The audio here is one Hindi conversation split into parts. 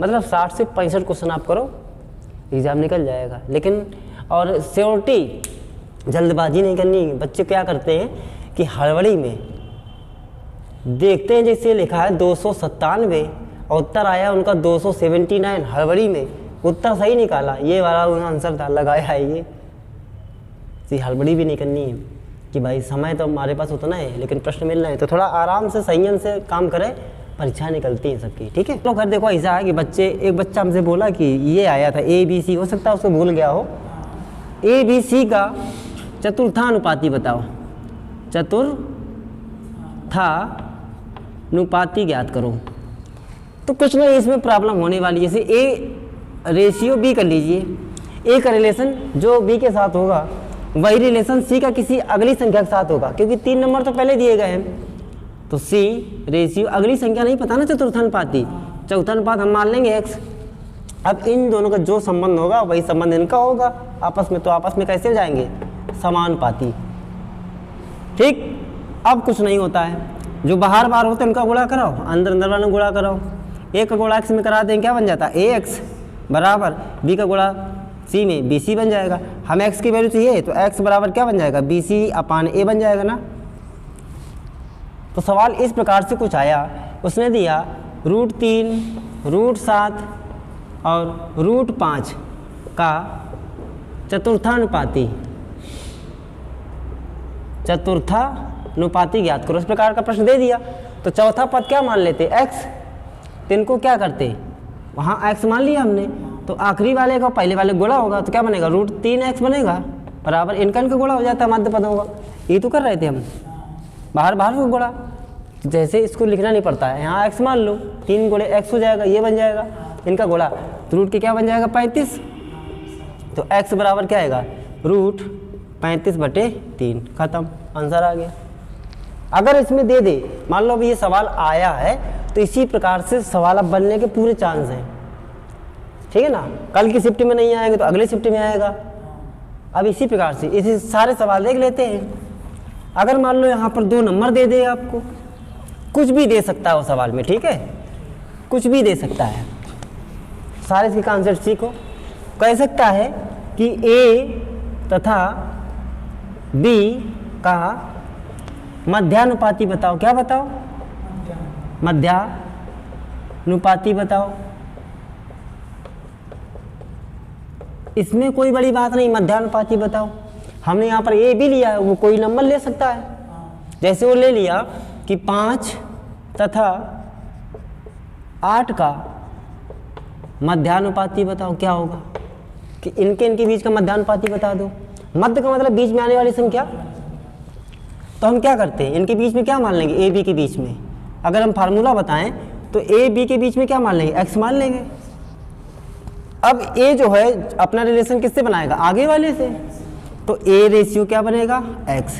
मतलब 60 से 65 क्वेश्चन आप करो, एग्ज़ाम निकल जाएगा। लेकिन और श्योरिटी, जल्दबाजी नहीं करनी। बच्चे क्या करते हैं कि हड़बड़ी में देखते हैं जैसे लिखा है 297 और उत्तर आया उनका 279, हड़बड़ी में उत्तर सही निकाला, ये वाला आंसर था, लगाया है ये। हड़बड़ी भी नहीं करनी है कि भाई समय तो हमारे पास उतना है लेकिन प्रश्न मिल रहे हैं, तो थोड़ा आराम से संयम से काम करें, परीक्षा निकलती है सबकी, ठीक है। तो खैर देखो ऐसा है कि एक बच्चा हमसे बोला कि ये आया था ABC, हो सकता है उसको भूल गया हो, ABC का चतुर्थानुपाती बताओ, चतुर्थानुपाती ज्ञात करो। तो कुछ ना इसमें प्रॉब्लम होने वाली, जैसे A रेशियो B कर लीजिए, A का रिलेशन जो B के साथ होगा वही रिलेशन C का किसी अगली संख्या के साथ होगा, क्योंकि 3 नंबर तो पहले दिए गए हैं। तो C रेशियो अगली संख्या नहीं पता ना, चतुर्थानुपाती, चौथानुपात हम मान लेंगे X। अब इन दोनों का जो संबंध होगा वही संबंध इनका होगा आपस में, तो आपस में कैसे हो जाएंगे, समानुपाती, ठीक। अब कुछ नहीं होता है, जो बाहर बाहर होते हैं उनका गुणा कराओ, अंदर अंदर वालों गुणा कराओ। A का गुणा X में करा दें, क्या बन जाता है AX बराबर B का गुणा C में BC बन जाएगा। हमें X की वैल्यू चाहिए तो X बराबर क्या बन जाएगा, BC/A बन जाएगा ना। तो सवाल इस प्रकार से कुछ आया, उसने दिया √3, √7 और √5 का चतुर्थानुपाती ज्ञात करो, इस प्रकार का प्रश्न दे दिया। तो चौथा पद क्या मान लेते X, तो इनको क्या करते, वहाँ X मान लिया हमने, तो आखिरी वाले का पहले वाले गुणा होगा, तो क्या बनेगा √3x बनेगा बराबर इनका गुणा हो जाता है, मध्य पद होगा। ये तो कर रहे थे हम, बाहर बाहर को गुणा, जैसे इसको लिखना नहीं पड़ता है, यहाँ x मान लो, 3 गुणे x हो जाएगा, ये बन जाएगा इनका गुणा, तो रूट के क्या बन जाएगा 35, तो x बराबर क्या आएगा √35/3, खत्म, आंसर आ गया। अगर इसमें दे दे, मान लो अभी ये सवाल आया है, तो इसी प्रकार से सवाल अब बनने के पूरे चांस हैं, ठीक है ना। कल की शिफ्ट में नहीं आएंगे तो अगली शिफ्ट में आएगा। अब इसी प्रकार से इसी सारे सवाल देख लेते हैं। अगर मान लो यहाँ पर 2 नंबर दे दे, आपको कुछ भी दे सकता है वो सवाल में, ठीक है, कुछ भी दे सकता है, सारे इसके कॉन्सेप्ट सीखो। कह सकता है कि A तथा B का मध्यानुपाती बताओ, क्या बताओ, मध्यानुपाती बताओ। इसमें कोई बड़ी बात नहीं, मध्यानुपाती बताओ। हमने यहाँ पर A भी लिया है, वो कोई नंबर ले सकता है, जैसे वो ले लिया कि 5 तथा 8 का मध्यानुपाती बताओ, क्या होगा कि इनके बीच का मध्यानुपाती बता दो। मध्य का मतलब बीच में आने वाली संख्या, तो हम क्या करते हैं, इनके बीच में क्या मान लेंगे, A B के बीच में अगर हम फार्मूला बताएं तो A B के बीच में क्या मान लेंगे, X मान लेंगे। अब A जो है अपना रिलेशन किससे बनाएगा, आगे वाले से, तो A रेशियो क्या बनेगा X।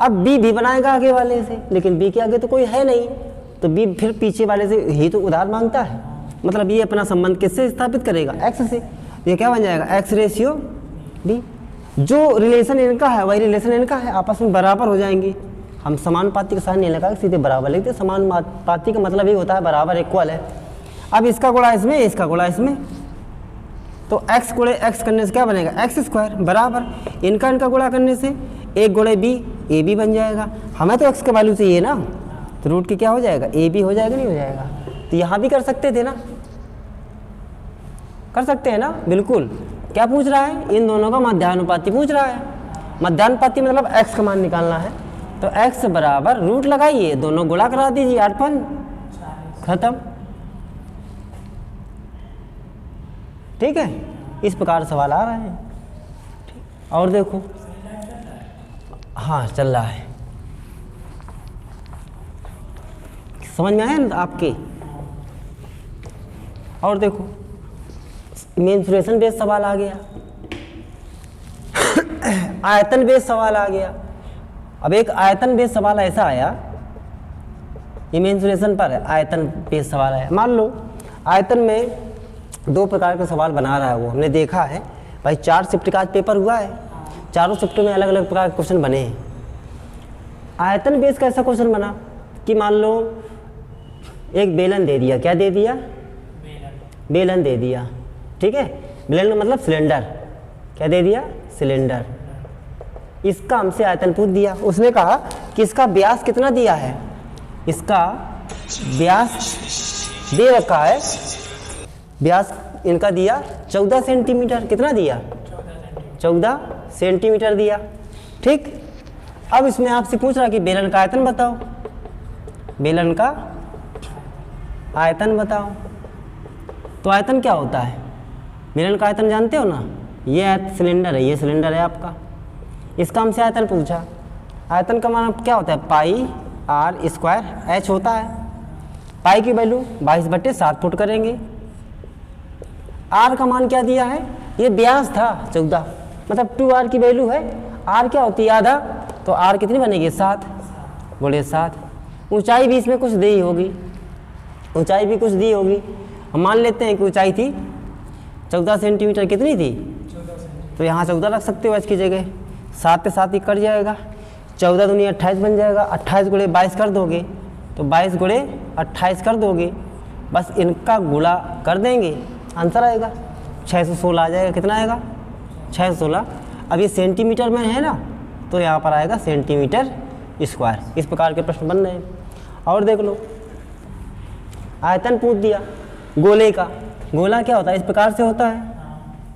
अब B भी बनाएगा आगे वाले से, लेकिन B के आगे तो कोई है नहीं, तो B फिर पीछे वाले से ही तो उधार मांगता है, मतलब ये अपना संबंध किससे स्थापित करेगा, X से। ये क्या बन जाएगा X रेशियो B। जो रिलेशन इनका है वही रिलेशन इनका है, आपस में बराबर हो जाएंगे। हम समानुपाती के साथ नहीं लगा, सीधे बराबर लिखते। समानुपाती का मतलब ये होता है बराबर, इक्वल है। अब इसका गुणा इसमें, इसका गुणा इसमें, तो x गुणे x करने से क्या बनेगा x² बराबर इनका गुणा करने से 1 गुणे b, AB बन जाएगा। हमें तो x का वैल्यू चाहिए ना, तो रूट की क्या हो जाएगा AB हो जाएगा, नहीं हो जाएगा। तो यहाँ भी कर सकते थे ना, कर सकते हैं ना, बिल्कुल। क्या पूछ रहा है, इन दोनों का मध्यानुपाती पूछ रहा है। मध्यानुपाती मतलब x का मान निकालना है, तो x बराबर रूट लगाइए, दोनों गुणा करा दीजिए, 8 5 खत्म, ठीक है। इस प्रकार सवाल आ रहे हैं। और देखो, हाँ चल रहा है, समझ में आया ना आपके। और देखो मेंसुरेशन बेस्ड सवाल आ गया, आयतन बेस्ड सवाल आ गया। अब एक आयतन बेस्ड सवाल ऐसा आया, ये मेंसुरेशन पर है, आयतन बेस्ड सवाल आया। मान लो आयतन में 2 प्रकार के सवाल बना रहा है वो, हमने देखा है भाई। 4 शिफ्ट का आज पेपर हुआ है, चारों शिफ्ट में अलग अलग प्रकार के क्वेश्चन बने हैं। आयतन बेस कैसा क्वेश्चन बना कि मान लो एक बेलन दे दिया, क्या दे दिया, बेलन दे दिया, ठीक है। बेलन का मतलब सिलेंडर, क्या दे दिया, सिलेंडर। इसका हमसे आयतन पूछ दिया, उसने कहा कि इसका व्यास कितना दिया है, इसका व्यास दे रखा है, व्यास इनका दिया 14 सेंटीमीटर, कितना दिया, 14 सेंटीमीटर दिया, ठीक। अब इसमें आपसे पूछ रहा कि बेलन का आयतन बताओ, बेलन का आयतन बताओ। तो आयतन क्या होता है, बेलन का आयतन जानते हो ना, ये सिलेंडर है, ये सिलेंडर है आपका, इसका हमसे आयतन पूछा। आयतन का मान क्या होता है, पाई आर स्क्वायर एच होता है। पाई की वैल्यू 22/7 फुट करेंगे। आर का मान क्या दिया है, ये व्यास था 14, मतलब 2r की वैल्यू है। आर क्या होती है, आधा, तो आर कितनी बनेगी, 7 × 7। ऊंचाई भी इसमें कुछ दी होगी, ऊंचाई भी कुछ दी होगी। हम मान लेते हैं कि ऊंचाई थी 14 सेंटीमीटर, कितनी थी, तो यहाँ 14 रख सकते हो एच की जगह, 7 से 7 ही कट जाएगा, 14 दूनी 28 बन जाएगा। 28 × 22 कर दोगे तो 22 × 28 कर दोगे, बस इनका गुणा कर देंगे, आंसर आएगा 616 आ जाएगा। कितना आएगा, 616। अब ये सेंटीमीटर में है ना, तो यहाँ पर आएगा सेंटीमीटर स्क्वायर। इस प्रकार के प्रश्न बन रहे हैं। और देख लो, आयतन पूछ दिया गोले का। गोला क्या होता है, इस प्रकार से होता है,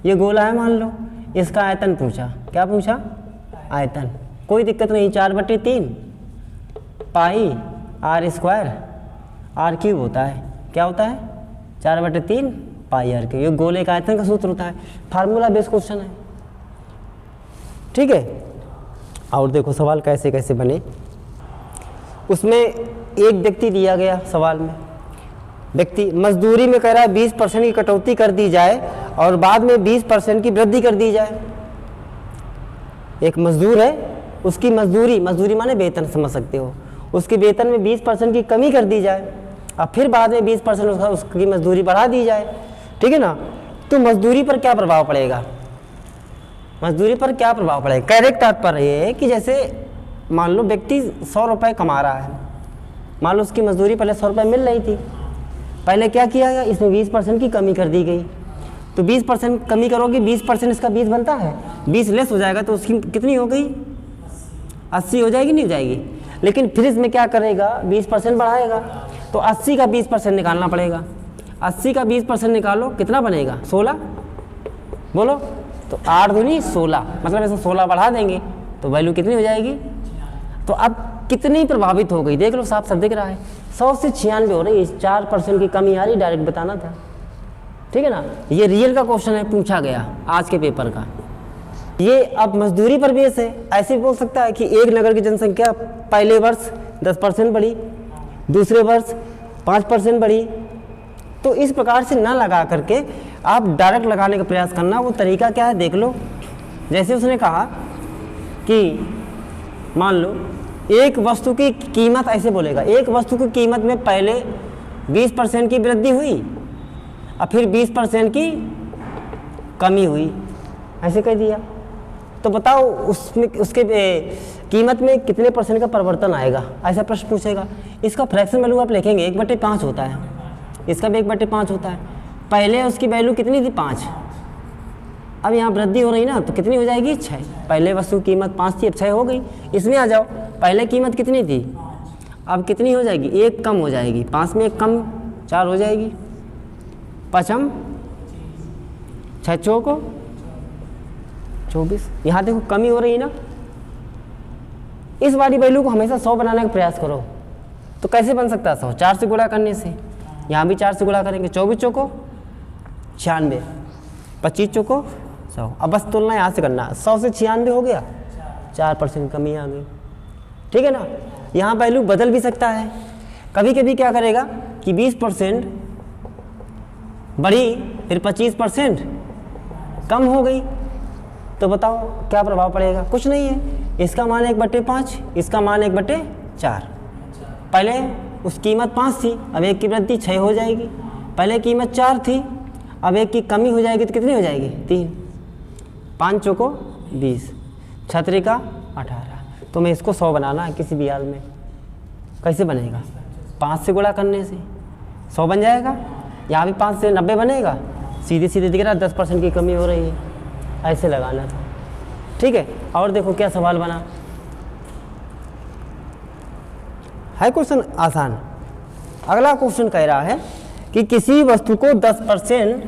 ये गोला है मान लो, इसका आयतन पूछा, क्या पूछा, आयतन। कोई दिक्कत नहीं, 4/3 पाई आर स्क्वायर आर क्यूब होता है, क्या होता है, 4/3 पाई आर क्यूब। ये गोले का आयतन का सूत्र होता है, फार्मूला बेस्ड क्वेश्चन है, ठीक है। और देखो सवाल कैसे कैसे बने, उसमें एक व्यक्ति दिया गया सवाल में, व्यक्ति मजदूरी में कह रहा है 20% की कटौती कर दी जाए और बाद में 20% की वृद्धि कर दी जाए। एक मजदूर है, उसकी मजदूरी माने वेतन, समझ सकते हो, उसके वेतन में 20% की कमी कर दी जाए और फिर बाद में 20% उसकी मजदूरी बढ़ा दी जाए, ठीक है ना। तो मजदूरी पर क्या प्रभाव पड़ेगा, मजदूरी पर क्या प्रभाव पड़ेगा। करेक्ट तात्पर्य ये है कि जैसे मान लो व्यक्ति 100 रुपये कमा रहा है, मान लो उसकी मजदूरी पहले 100 रुपये मिल रही थी, पहले क्या किया गया, इसमें 20% की कमी कर दी गई। तो 20% कमी करोगे, 20% इसका 20 बनता है, 20 लेस हो जाएगा तो उसकी कितनी हो गई, 80 हो जाएगी, नहीं हो जाएगी। लेकिन फिर इसमें क्या करेगा, 20% बढ़ाएगा, तो 80 का 20% निकालना पड़ेगा। 80 का 20% निकालो, कितना बनेगा, 16, बोलो, तो 8 दूनी 16, मतलब ऐसे 16 बढ़ा देंगे तो वैल्यू कितनी हो जाएगी। तो अब कितनी प्रभावित हो गई, देख लो, साफ सब दिख रहा है, 100 से 96 हो रही है, 4% की कमी आ रही, डायरेक्ट बताना था, ठीक है ना। ये रियल का क्वेश्चन है, पूछा गया आज के पेपर का। ये अब मजदूरी पर बेस है, ऐसे बोल सकता है कि एक नगर की जनसंख्या पहले वर्ष 10% बढ़ी, दूसरे वर्ष 5% बढ़ी। तो इस प्रकार से ना लगा करके आप डायरेक्ट लगाने का प्रयास करना। वो तरीका क्या है देख लो, जैसे उसने कहा कि मान लो एक वस्तु की कीमत, ऐसे बोलेगा, एक वस्तु की कीमत में पहले 20% की वृद्धि हुई और फिर 20% की कमी हुई, ऐसे कह दिया। तो बताओ उसमें उसके कीमत में कितने % का परिवर्तन आएगा, ऐसा प्रश्न पूछेगा। इसका फ्रैक्शन वैल्यू आप लिखेंगे 1/5 होता है, इसका भी 1/5 होता है। पहले उसकी वैल्यू कितनी थी, 5, अब यहाँ वृद्धि हो रही ना, तो कितनी हो जाएगी, 6। पहले वस्तु की कीमत 5 थी, अब 6 हो गई। इसमें आ जाओ, पहले कीमत कितनी थी, अब कितनी हो जाएगी, 1 कम हो जाएगी, 5 में 1 कम 4 हो जाएगी, 5 6 चौको 24। यहाँ देखो कमी हो रही है ना। इस वाली वैल्यू को हमेशा 100 बनाने का प्रयास करो। तो कैसे बन सकता है 100, 4 से गुणा करने से। यहाँ भी 4 से गुणा करेंगे, 24 चौको 96, 25 चौको 100। अब बस तुलना यहाँ से करना, 100 से 96 हो गया, 4% कमी आ गई, ठीक है ना। यहाँ वैल्यू बदल भी सकता है, कभी कभी क्या करेगा कि 20% बढ़ी, फिर 25% कम हो गई, तो बताओ क्या प्रभाव पड़ेगा, कुछ नहीं है। इसका मान 1/5, इसका मान 1/4। पहले उस कीमत 5 थी, अब 1 की वृद्धि 6 हो जाएगी। पहले कीमत 4 थी, अब 1 की कमी हो जाएगी, तो कितनी हो जाएगी, 3। 5 चौको 20, 6 का 18। तो मैं इसको 100 बनाना है किसी भी हाल में, कैसे बनेगा, 5 से गुणा करने से 100 बन जाएगा। यहाँ भी 5 से 90 बनेगा, सीधे सीधे दिख रहा है 10% की कमी हो रही है, ऐसे लगाना था। ठीक है, और देखो क्या सवाल बना है, क्वेश्चन आसान। अगला क्वेश्चन कह रहा है कि किसी वस्तु को 10%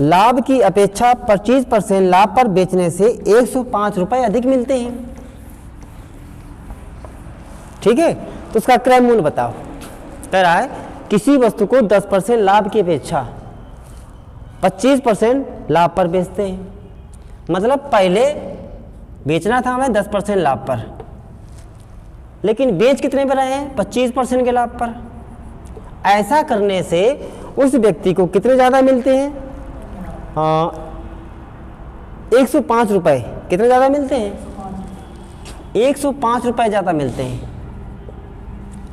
लाभ की अपेक्षा 25% लाभ पर बेचने से 105 रुपये अधिक मिलते हैं। ठीक है, तो उसका क्रय मूल्य बताओ। कह रहा है किसी वस्तु को 10% लाभ की अपेक्षा 25% लाभ पर बेचते हैं, मतलब पहले बेचना था हमें 10% लाभ पर, लेकिन बेच कितने पर रहे हैं? 25% के लाभ पर। ऐसा करने से उस व्यक्ति को कितने ज़्यादा मिलते हैं? 105 रुपये। कितने ज़्यादा मिलते हैं? 105 रुपये ज़्यादा मिलते हैं।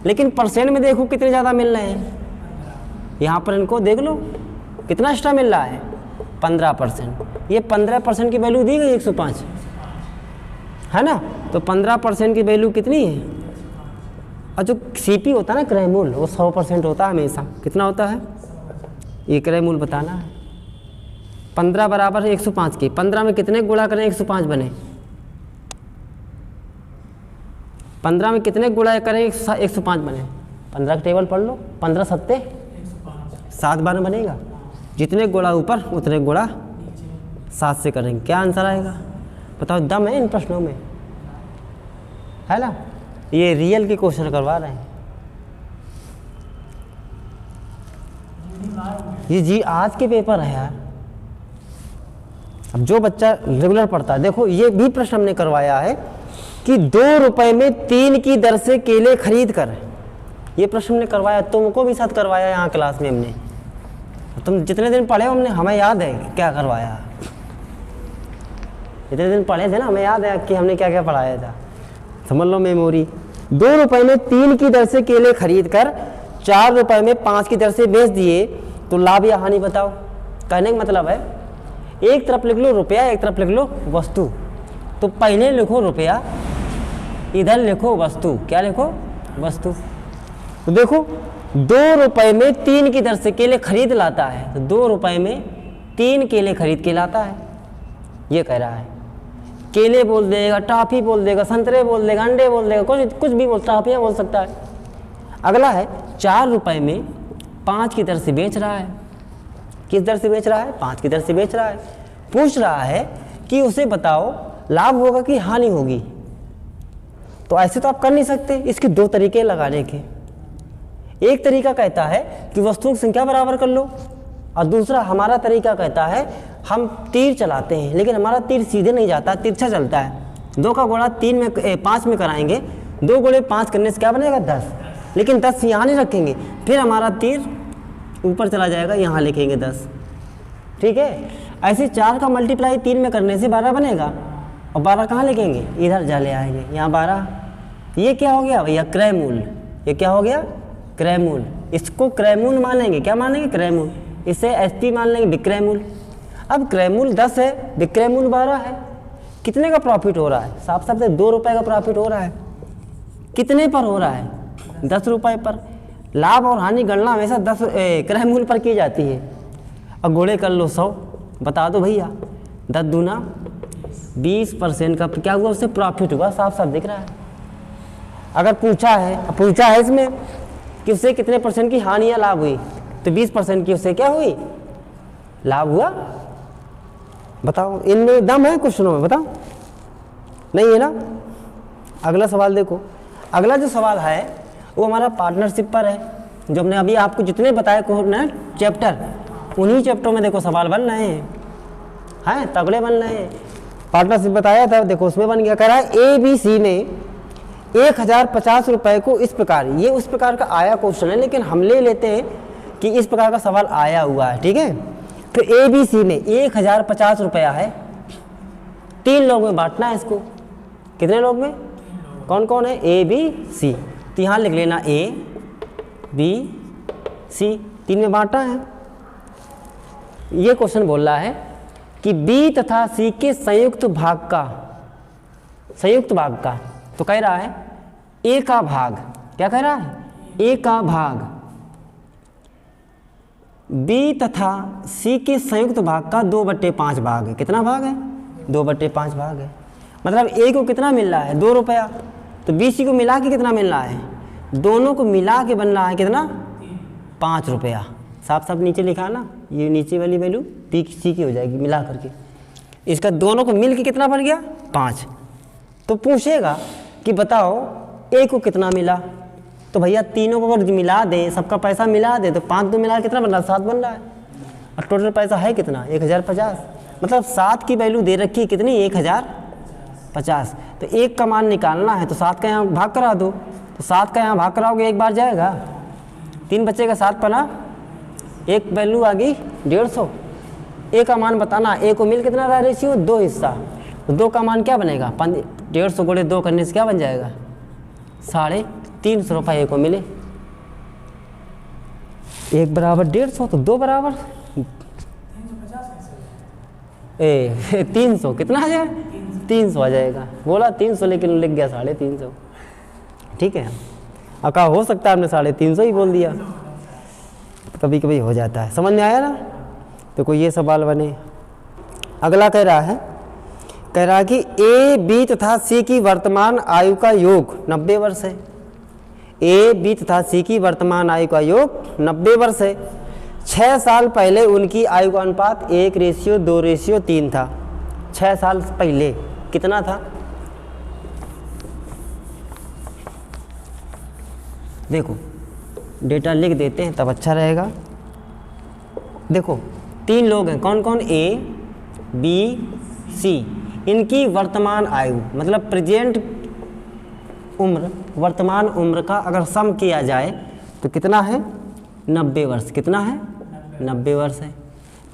लेकिन परसेंट में देखो कितने ज़्यादा मिल रहे हैं, यहाँ पर इनको देख लो कितना एक्स्ट्रा मिल रहा है, 15%। ये 15% की वैल्यू दी गई 105, है ना, तो 15% की वैल्यू कितनी है? और जो सीपी होता है ना, क्रय मूल्य, वो 100% होता है हमेशा। कितना होता है? ये क्रय मूल्य बताना है। 15 बराबर 105 की, 15 में कितने गुणा करें 105 बने? 15 में कितने गुणा करें 105 बने? 15 का टेबल पढ़ लो, 15 सत्ते 7 बार बनेगा। जितने गुणा ऊपर उतने गुणा 7 से करेंगे। क्या आंसर आएगा बताओ? दम है इन प्रश्नों में, है ना। ये रियल के क्वेश्चन करवा रहे हैं ये जी, आज के पेपर है यार। अब जो बच्चा रेगुलर पढ़ता है, देखो ये भी प्रश्न हमने करवाया है कि 2 रुपए में 3 की दर से केले खरीद कर, ये प्रश्न हमने करवाया, तुमको भी साथ करवाया यहाँ क्लास में हमने। तुम जितने दिन पढ़े हो हमने, हमें याद है क्या करवाया, जितने दिन पढ़े थे ना हमें याद है कि हमने क्या क्या पढ़ाया था, समझ लो मेमोरी। 2 रुपए में 3 की दर से केले खरीद कर 4 रुपए में 5 की दर से बेच दिए तो लाभ या हानि बताओ। कहने का मतलब है एक तरफ लिख लो रुपया, एक तरफ लिख लो वस्तु। तो पहले लिखो रुपया, इधर लिखो वस्तु। क्या लिखो? वस्तु। तो देखो 2 रुपए में 3 की दर से केले खरीद लाता है, तो 2 रुपए में 3 केले खरीद के लाता है, ये कह रहा है। केले बोल देगा, टॉफी बोल देगा, संतरे बोल देगा, अंडे बोल देगा, कुछ भी बोल, टॉफियाँ बोल सकता है। अगला है 4 रुपए में 5 की दर से बेच रहा है। किस दर से बेच रहा है? 5 की दर से बेच रहा है। पूछ रहा है कि उसे बताओ लाभ होगा कि हानि होगी। तो ऐसे तो आप कर नहीं सकते, इसके 2 तरीके लगाने के। एक तरीका कहता है कि वस्तुओं की संख्या बराबर कर लो, और दूसरा हमारा तरीका कहता है हम तीर चलाते हैं, लेकिन हमारा तीर सीधे नहीं जाता, तिरछा चलता है। 2 का गुणा 5 में कराएंगे, 2 गुणे 5 करने से क्या बनेगा? 10। लेकिन 10 यहाँ नहीं रखेंगे, फिर हमारा तीर ऊपर चला जाएगा, यहाँ लिखेंगे 10। ठीक है, ऐसे 4 का मल्टीप्लाई 3 में करने से 12 बनेगा, और 12 कहाँ लिखेंगे? इधर जा ले आएंगे, यहाँ 12। ये क्या हो गया भैया? क्रय मूल्य। ये क्या हो गया? क्रय मूल्य। इसको क्रय मूल्य मानेंगे। क्या मानेंगे? क्रय मूल्य। इसे एसपी मान लेंगे, विक्रय मूल्य। अब क्रय मूल्य 10 है, विक्रय मूल्य 12 है। कितने का प्रॉफिट हो रहा है? साफ साफ से 2 रुपए का प्रॉफिट हो रहा है। कितने पर हो रहा है? 10 रुपए पर। लाभ और हानि गणना हमेशा क्रय मूल्य पर की जाती है। और गुणे कर लो 100, बता दो भैया 10 दूना 20% का क्या हुआ? उससे प्रॉफिट हुआ, साफ साफ दिख रहा है। अगर पूछा है इसमें कि उससे कितने % की हानि या लाभ हुई, तो 20% की उससे क्या हुई? लाभ हुआ। बताओ, इनमें दम है क्वेश्चनों में? बताओ, नहीं है ना। अगला सवाल देखो। अगला जो सवाल है वो हमारा पार्टनरशिप पर है, जो हमने अभी आपको जितने बताए ना चैप्टर, उन्हीं चैप्टर में देखो सवाल बन रहे हैं, तगड़े बन रहे हैं। पार्टनरशिप बताया था, देखो उसमें बन गया। कह रहा है ABC में 1050 रुपए को इस प्रकार, ये उस प्रकार का आया क्वेश्चन है, लेकिन हम ले लेते हैं कि इस प्रकार का सवाल आया हुआ है। ठीक है, तो ABC में 1050 रुपया है, 3 लोग में बांटना है इसको। कितने लोग में? कौन कौन है? ABC। तो यहाँ लिख लेना ABC, 3 में बांटना है। ये क्वेश्चन बोल रहा है कि B तथा C के संयुक्त भाग का, तो कह रहा है A का भाग, क्या कह रहा है? A का भाग बी तथा सी के संयुक्त भाग का 2/5 भाग है। कितना भाग है? 2/5 भाग है। मतलब ए को कितना मिल रहा है? 2 रुपया। तो बी सी को मिला के कितना मिल रहा है? दोनों को मिला के बन रहा है कितना? 5 रुपया। साफ साफ नीचे लिखा ना, ये नीचे वाली वैल्यू बी सी की हो जाएगी मिला करके। इसका दोनों को मिल के कितना बन गया? 5। तो पूछेगा कि बताओ ए को कितना मिला, तो भैया तीनों को अगर मिला दे, सबका पैसा मिला दे, तो 5 2 मिला कितना बन रहा है? 7 बन रहा है। और टोटल पैसा है कितना? 1050। मतलब 7 की वैल्यू दे रखी है कितनी? 1050। तो 1 का मान निकालना है तो 7 का यहाँ भाग करा दो। तो 7 का यहाँ भाग कराओगे 1 बार जाएगा, 3 बचेगा, 7 पना 1 वैल्यू आ गई 150। ए का मान बताना, ए को मिल कितना रहा रेशियो? 2 हिस्सा। तो 2 का मान क्या बनेगा? 150 गुणे 2 करने से क्या बन जाएगा? 350 रुपये को मिले। 1 बराबर 150 तो 2 बराबर 300। कितना आ जाएगा? 300 आ जाएगा। बोला 300 लेकिन लिख गया 350। ठीक है, अका हो सकता है आपने 350 ही बोल दिया, कभी कभी हो जाता है। समझ में आया ना? तो कोई ये सवाल बने। अगला कह रहा है कि ए बी तथा सी की वर्तमान आयु का योग 90 वर्ष है। ए बी तथा सी की वर्तमान आयु का योग 90 वर्ष है। 6 साल पहले उनकी आयु का अनुपात 1:2:3 था। 6 साल पहले कितना था? देखो डेटा लिख देते हैं तब अच्छा रहेगा। देखो 3 लोग हैं, कौन कौन? A B C. इनकी वर्तमान आयु मतलब प्रेजेंट उम्र, वर्तमान उम्र का अगर सम किया जाए तो कितना है? 90 वर्ष। कितना है? 90 वर्ष है।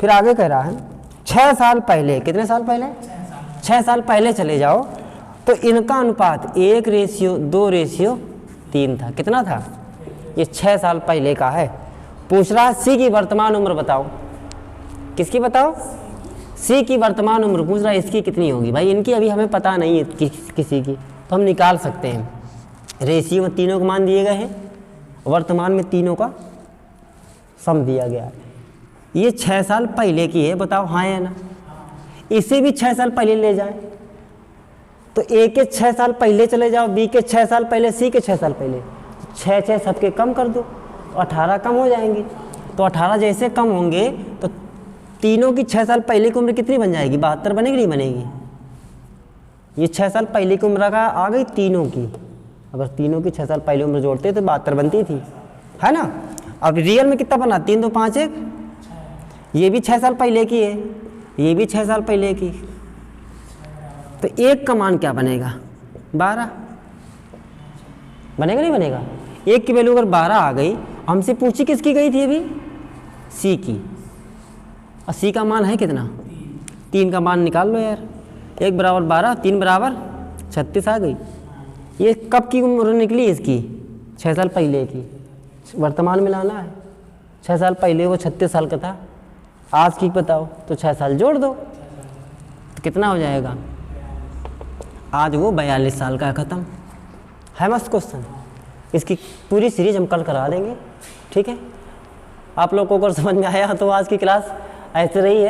फिर आगे कह रहा है 6 साल पहले, कितने साल पहले? 6 साल पहले चले जाओ तो इनका अनुपात 1:2:3 था। कितना था? ये 6 साल पहले का है। पूछ रहा है सी की वर्तमान उम्र बताओ। किसकी बताओ? सी की वर्तमान उम्र पूछ रहा है, इसकी कितनी होगी? भाई इनकी अभी हमें पता नहीं है किसी की, तो हम निकाल सकते हैं। रेशियो में तीनों के मान दिए गए हैं, वर्तमान में तीनों का सम दिया गया है। ये 6 साल पहले की है, बताओ हाँ या ना? इसे भी 6 साल पहले ले जाए तो ए के 6 साल पहले चले जाओ, बी के 6 साल पहले, सी के 6 साल पहले, 6 सबके कम कर दो तो 18 कम हो जाएंगे। तो 18 जैसे कम होंगे तो तीनों की 6 साल पहले की उम्र कितनी बन जाएगी? 72 बनेगी नहीं बनेगी? ये 6 साल पहले की उम्र का आ गई तीनों की। अगर तीनों की 6 साल पहले उम्र जोड़ते तो 72 बनती थी, है ना? अब रियल में कितना बना? 3 2 5 1। ये भी 6 साल पहले की है, ये भी 6 साल पहले की। तो 1 का मान क्या बनेगा? 12 बनेगा नहीं बनेगा? 1 की वैल्यू अगर 12 आ गई, हमसे पूछी किसकी गई थी अभी? सी की। और सी का मान है कितना? 3 का मान निकाल लो यार। 1 बराबर 12, 3 बराबर 36 आ गई। ये कब की उम्र निकली इसकी? 6 साल पहले की। वर्तमान में लाना है। 6 साल पहले वो 36 साल का था, आज की बताओ तो 6 साल जोड़ दो तो कितना हो जाएगा? आज वो 42 साल का ख़त्म है। मस्त क्वेश्चन। इसकी पूरी सीरीज हम कल करा देंगे, ठीक है? आप लोगों को अगर समझ में आया तो आज की क्लास ऐसे रही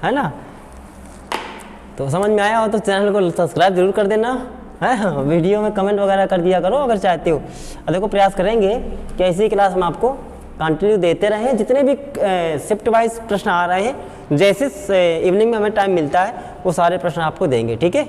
है ना? तो समझ में आया हो तो चैनल को सब्सक्राइब जरूर कर देना, है? वीडियो में कमेंट वगैरह कर दिया करो अगर चाहते हो। और देखो प्रयास करेंगे कि ऐसी क्लास हम आपको कंटिन्यू देते रहें। जितने भी शिफ्ट वाइज प्रश्न आ रहे हैं, जैसे इवनिंग में हमें टाइम मिलता है वो सारे प्रश्न आपको देंगे, ठीक है?